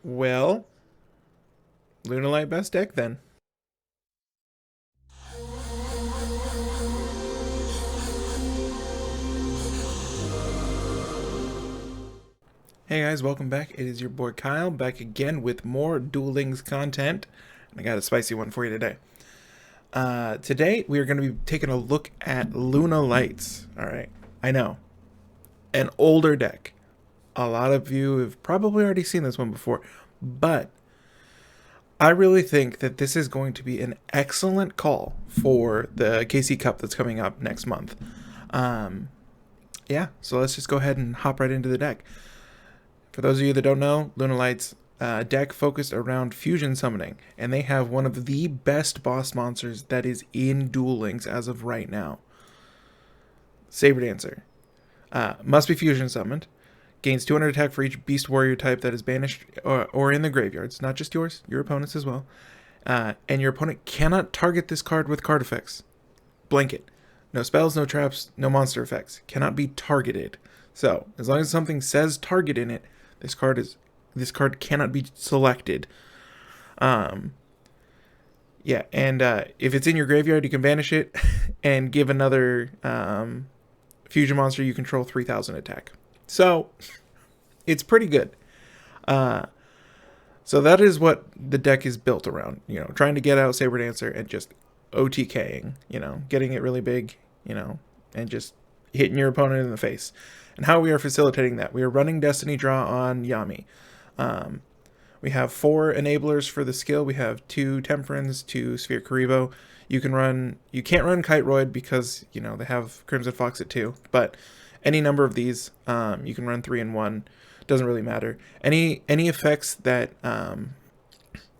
Well, Lunalight best deck then. Hey guys, welcome back. It is your boy Kyle back again with more Duel Links content. And I got a spicy one for you today. Today we are going to be taking a look at Lunalights. Alright, I know. An older deck. A lot of you have probably already seen this one before, but I really think that this is going to be an excellent call for the KC Cup that's coming up next month. Yeah, so let's just go ahead and hop right into the deck. For those of you that don't know, Lunalights deck focused around fusion summoning, and they have one of the best boss monsters that is in Duel Links as of right now. Saber Dancer. Must be fusion summoned. Gains 200 attack for each beast warrior type that is banished or in the graveyards. Not just yours, your opponent's as well. And your opponent cannot target this card with card effects. Blanket. No spells, no traps, no monster effects. Cannot be targeted. So, as long as something says target in it, this card cannot be selected. Yeah, and if it's in your graveyard, you can banish it and give another fusion monster you control 3,000 attack. So, it's pretty good. So that is what the deck is built around. You know, trying to get out Saber Dancer and just OTKing. You know, getting it really big. You know, and just hitting your opponent in the face. And how we are facilitating that. We are running Destiny Draw on Yami. We have 4 enablers for the skill. We have 2 Temperance, 2 Sphere Karibo. You can't run Kite Roid because, you know, they have Crimson Fox at 2. But any number of these, you can run 3 and 1. Doesn't really matter. Any effects that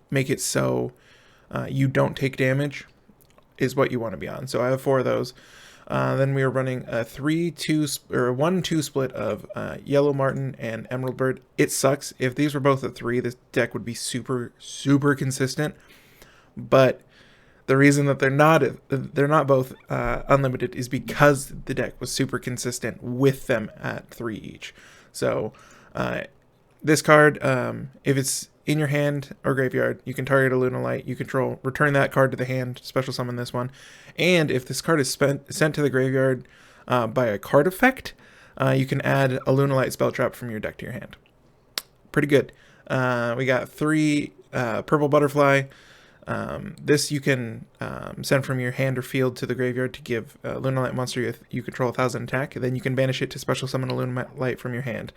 make it so you don't take damage is what you want to be on. So I have 4 of those. Then we are running a 1-2 split of Yellow Martin and Emerald Bird. It sucks. If these were both a 3, this deck would be super consistent. But the reason that they're not both unlimited is because the deck was super consistent with them at 3 each. So this card, if it's in your hand or graveyard, you can target a Lunalight you control, return that card to the hand, special summon this one. And if this card is sent to the graveyard by a card effect, you can add a Lunalight spell trap from your deck to your hand. Pretty good. We got 3 Purple Butterfly. This you can send from your hand or field to the graveyard to give a Lunalight monster you control 1,000 attack. And then you can banish it to special summon a Lunalight from your hand.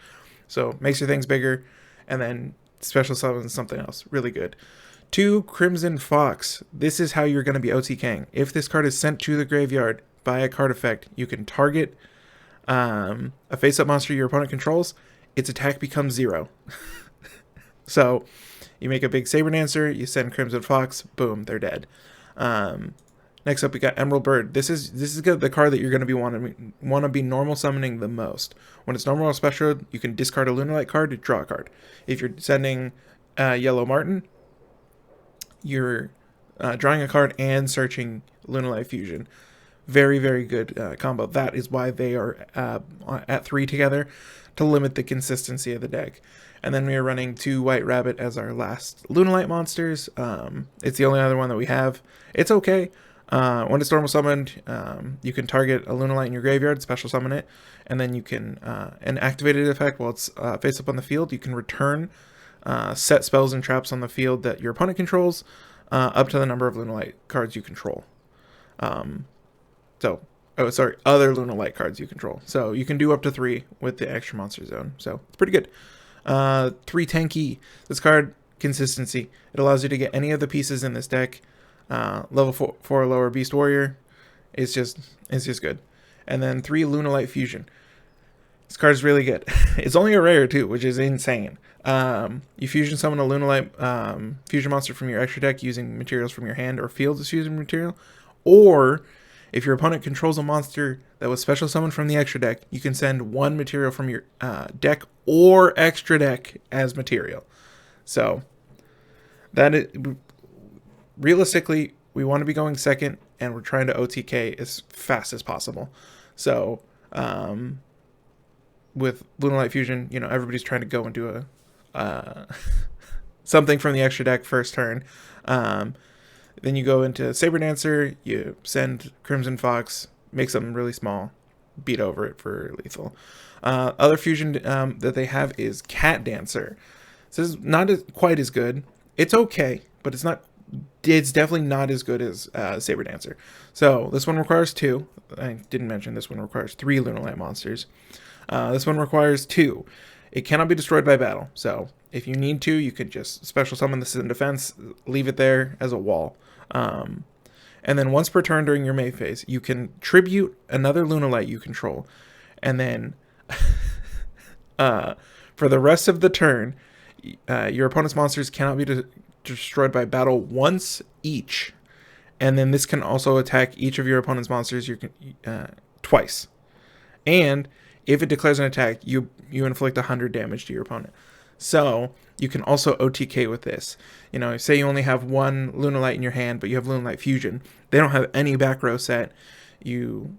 So makes your things bigger, and then special summon something else. Really good. 2 Crimson Fox. This is how you're going to be OTKing. If this card is sent to the graveyard by a card effect, you can target a face-up monster your opponent controls. Its attack becomes 0. So you make a big Saber Dancer, you send Crimson Fox, boom, they're dead. Next up, we got Emerald Bird. This is the card that you're going to be want to be normal summoning the most. When it's normal or special, you can discard a Lunalight card to draw a card. If you're sending Yellow Martin, you're drawing a card and searching Lunalight Fusion. Very good combo. That is why they are at 3 together, to limit the consistency of the deck. And then we are running 2 White Rabbit as our last Lunalight monsters. It's the only other one that we have. It's okay. When it's normal summoned, you can target a Lunalight in your graveyard, special summon it, and then you can, an activated effect while it's face up on the field, you can return set spells and traps on the field that your opponent controls, up to the number of Lunalight cards you control. Other Lunalight cards you control. So you can do up to 3 with the extra monster zone. So it's pretty good. 3 Tanky. This card, consistency. It allows you to get any of the pieces in this deck. Level 4 lower Beast Warrior. It's just good. And then 3 Lunalight Fusion. This card is really good. It's only a rare too, which is insane. You fusion summon a Lunalight fusion monster from your extra deck using materials from your hand or field as fusion material. Or if your opponent controls a monster that was special summoned from the extra deck, you can send 1 material from your deck or extra deck as material. So that is, realistically, we want to be going second, and we're trying to OTK as fast as possible. So with Lunalight Fusion, you know, everybody's trying to go and do something from the extra deck first turn. Then you go into Saber Dancer, you send Crimson Fox, make something really small, beat over it for lethal. Other fusion that they have is Cat Dancer. This is not quite as good. It's okay, but it's not. It's definitely not as good as Saber Dancer. So this one requires 2. I didn't mention this one requires 3 Lunalight monsters. This one requires 2. It cannot be destroyed by battle. So if you need to, you could just special summon this in defense, leave it there as a wall. And then once per turn during your May phase, you can tribute another Lunalight you control. And then for the rest of the turn, your opponent's monsters cannot be destroyed by battle once each. And then this can also attack each of your opponent's monsters twice. And if it declares an attack, you inflict 100 damage to your opponent. So you can also OTK with this. You know, say you only have 1 Lunalight in your hand, but you have Lunalight Fusion. They don't have any back row set. You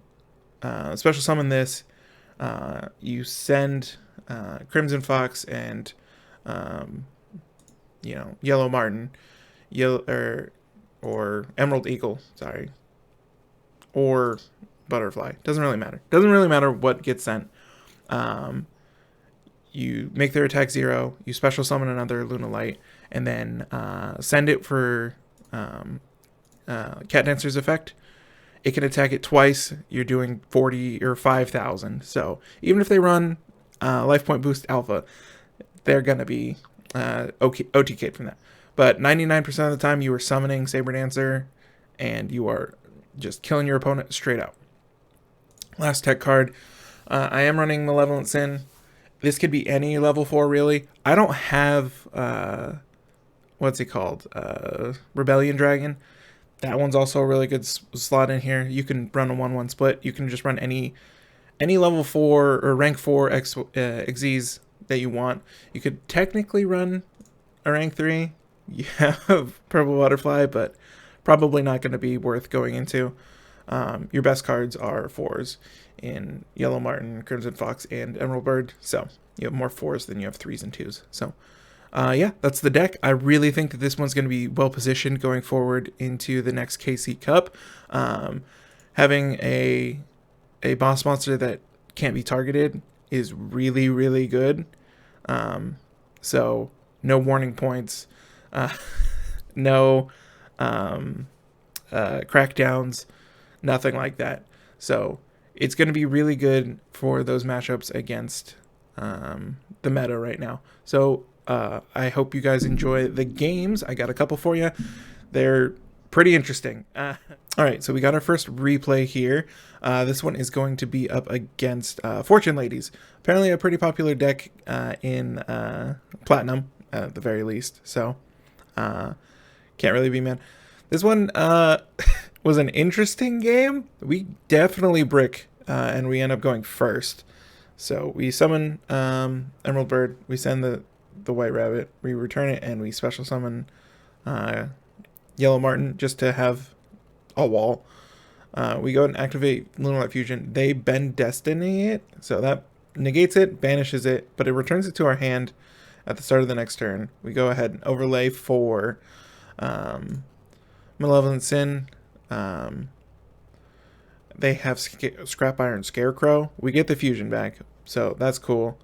special summon this. You send Crimson Fox and Yellow Martin, or Emerald Eagle, sorry, or Butterfly. Doesn't really matter. Doesn't really matter what gets sent. You make their attack 0. You special summon another Lunalight, and then send it for Cat Dancer's effect. It can attack it twice. You're doing 40 or 5,000. So even if they run Life Point Boost Alpha, they're gonna be OTK'd from that. But 99% of the time, you are summoning Saber Dancer, and you are just killing your opponent straight out. Last tech card. I am running Malevolent Sin. This could be any level 4, really. I don't have, what's it called? Rebellion Dragon. That one's also a really good slot in here. You can run a 1-1 split. You can just run any level 4 or rank 4 Xyz that you want. You could technically run a rank 3. You have Purple Butterfly, but probably not going to be worth going into. Your best cards are 4s in Yellow Martin, Crimson Fox, and Emerald Bird. So you have more 4s than you have 3s and 2s. So yeah, that's the deck. I really think that this one's going to be well positioned going forward into the next KC Cup. Having a boss monster that can't be targeted is really, really good. So no warning points, no crackdowns, nothing like that. So it's going to be really good for those matchups against the meta right now. So I hope you guys enjoy the games. I got a couple for you. They're pretty interesting. All right, so we got our first replay here. This one is going to be up against Fortune Ladies. Apparently a pretty popular deck in Platinum, at the very least. So can't really be mad. This one was an interesting game. We definitely brick, and we end up going first. So we summon Emerald Bird. We send the White Rabbit. We return it, and we special summon Yellow Martin just to have a wall. We go and activate Lunalight Fusion. They bend Destiny it, so that negates it, banishes it, but it returns it to our hand at the start of the next turn. We go ahead and overlay for Malevolent Sin. They have Scrap Iron Scarecrow. We get the fusion back, so that's cool.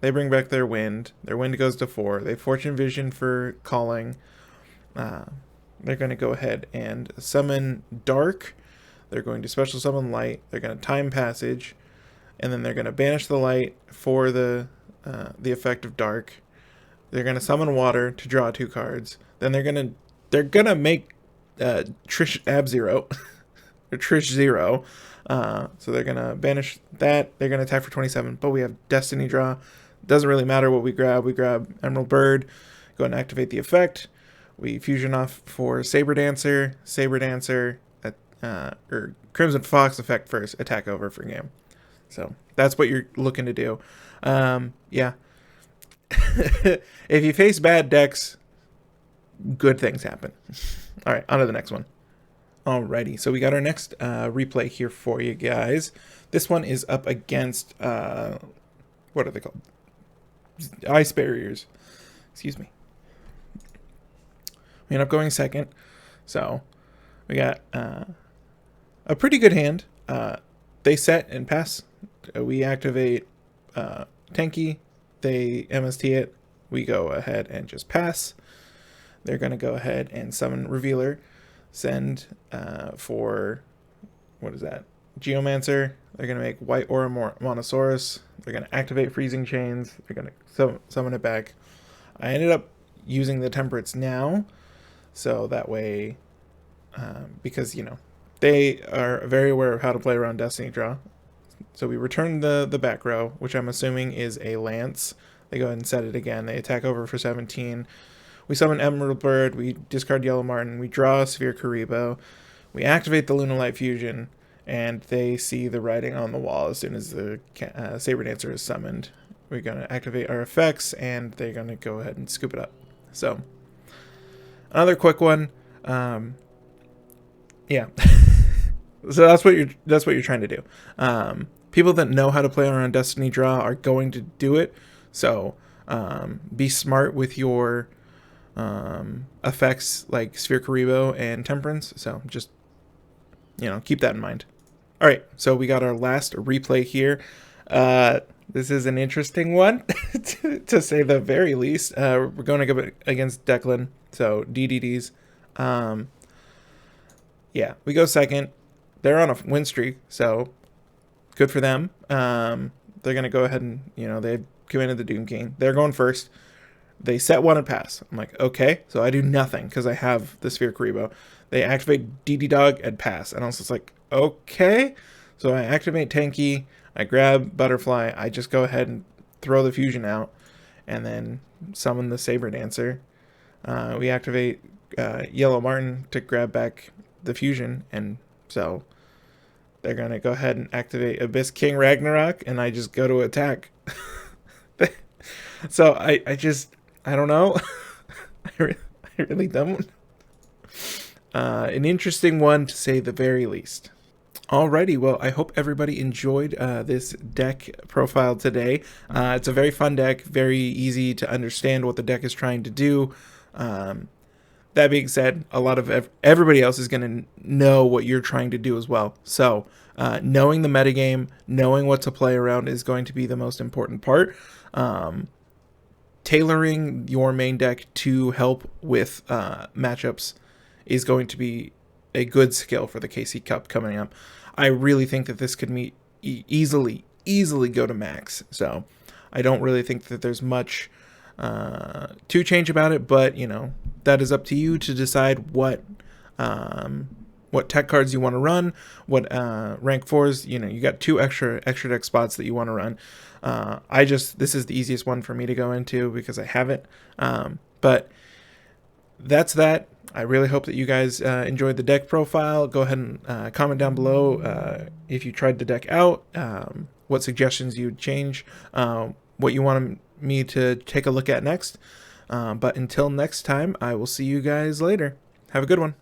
They bring back their wind. Their wind goes to 4. They Fortune Vision for calling. They're going to go ahead and summon Dark. They're going to special summon Light. They're going to Time Passage, and then they're going to banish the Light for the effect of Dark. They're going to summon Water to draw 2 cards. Then they're gonna make Trish Ab-Zero or Trish Zero. So they're gonna banish that. They're gonna attack for 27. But we have Destiny draw. Doesn't really matter what we grab. We grab Emerald Bird. Go and activate the effect. We fusion off for Saber Dancer. Saber Dancer or Crimson Fox effect first. Attack over for game. So that's what you're looking to do. Yeah. If you face bad decks, good things happen. All right, on to the next one. Alrighty, so we got our next replay here for you guys. This one is up against, what are they called? Ice barriers. Excuse me. We end up going second. So we got a pretty good hand. They set and pass. We activate Tanky. They MST it. We go ahead and just pass. They're going to go ahead and summon Revealer. Send for, what is that? Geomancer. They're going to make White Aura Monosaurus. They're going to activate Freezing Chains. They're going to summon it back. I ended up using the Templates now. So that way, because, you know, they are very aware of how to play around Destiny Draw. So we return the back row, which I'm assuming is a Lance. They go ahead and set it again. They attack over for 17. We summon Emerald Bird. We discard Yellow Martin. We draw a Sphere Karibo. We activate the Lunalight Fusion, and they see the writing on the wall as soon as the Saber Dancer is summoned. We're going to activate our effects, and they're going to go ahead and scoop it up. So, another quick one. Yeah. So that's what you're trying to do. People that know how to play around Destiny Draw are going to do it. So be smart with your effects like Sphere Karibo and Temperance. So just, you know, keep that in mind. All right, so we got our last replay here. This is an interesting one, to say the very least. We're going to go against Declan, so DDDs. Yeah, we go second. They're on a win streak, so good for them. They're going to go ahead and, you know, they've committed the Doom King. They're going first. They set one and pass. I'm like, okay. So I do nothing because I have the Sphere Karibo. They activate DD Dog and pass. And I was just like, okay. So I activate Tanky. I grab Butterfly. I just go ahead and throw the fusion out and then summon the Saber Dancer. We activate Yellow Martin to grab back the fusion. And so they're going to go ahead and activate Abyss King Ragnarok. And I just go to attack. So I don't know. I really don't. An interesting one, to say the very least. Alrighty, well, I hope everybody enjoyed this deck profile today. It's a very fun deck, very easy to understand what the deck is trying to do. That being said, a lot of everybody else is going to know what you're trying to do as well. So knowing the metagame, knowing what to play around is going to be the most important part. Tailoring your main deck to help with matchups is going to be a good skill for the KC Cup coming up. I really think that this could easily go to max. So I don't really think that there's much to change about it, but you know, that is up to you to decide what tech cards you want to run, what rank 4s. You know, you got 2 extra deck spots that you want to run. This is the easiest one for me to go into because I have it. But that's that. I really hope that you guys enjoyed the deck profile. Go ahead and comment down below if you tried the deck out, what suggestions you'd change, what you wanted me to take a look at next. But until next time, I will see you guys later. Have a good one.